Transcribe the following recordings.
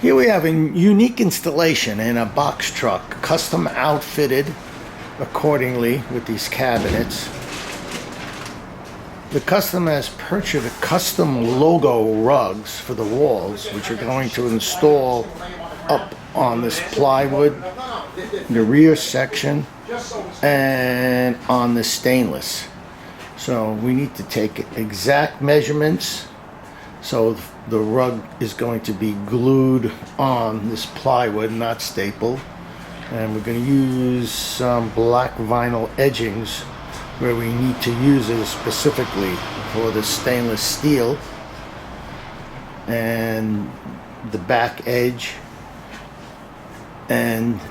Here we have a unique installation in a box truck, custom outfitted accordingly with these cabinets. The customer has purchased custom logo rugs for the walls, which are going to install up on this plywood, the rear section, and on the stainless. So we need to take exact measurements. So the rug is going to be glued on this plywood, not stapled. And we're going to use some black vinyl edgings where we need to use it specifically for the stainless steel and the back edge and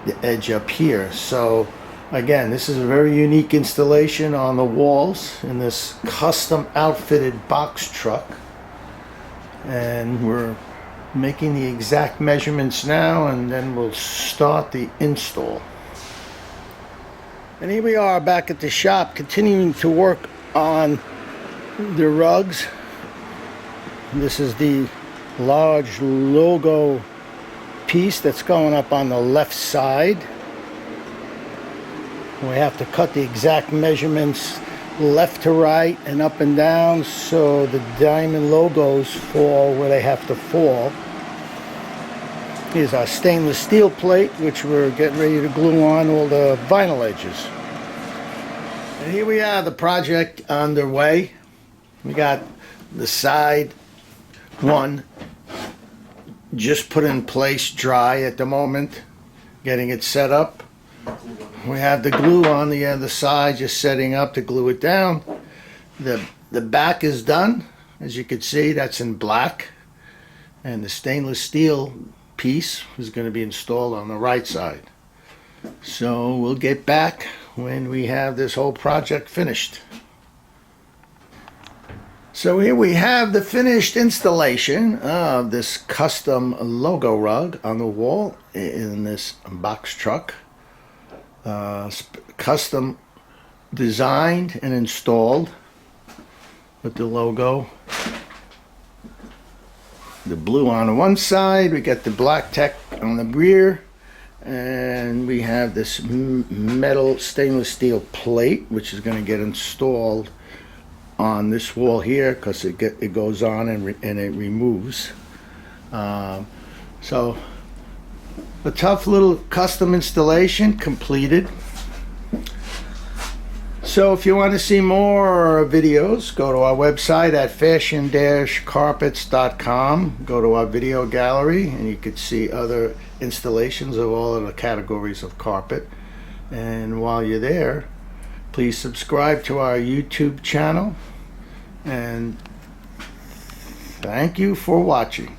the edge up here. So again, this is a very unique installation on the walls in this custom outfitted box truck. And we're making the exact measurements now, and then we'll start the install. And here we are back at the shop continuing to work on the rugs. This is the large logo piece that's going up on the left side. We have to cut the exact measurements left to right and up and down so the diamond logos fall where they have to fall. Here's our stainless steel plate, which we're getting ready to glue on all the vinyl edges. And here we are, the project underway. We got the side one just put in place, dry at the moment, getting it set up. We have the glue on the other side, just setting up to glue it down. The back is done. As you can see, that's in black. And the stainless steel piece is going to be installed on the right side. So we'll get back when we have this whole project finished. So here we have the finished installation of this custom logo rug on the wall in this box truck. Custom designed and installed with the logo. The blue on one side, we got the black tech on the rear, and we have this metal stainless steel plate which is going to get installed on this wall here because it goes on and it removes. So a tough little custom installation completed. So if you want to see more videos, go to our website at fashion-carpets.com. Go to our video gallery and you can see other installations of all of the categories of carpet. And while you're there, please subscribe to our YouTube channel. And thank you for watching.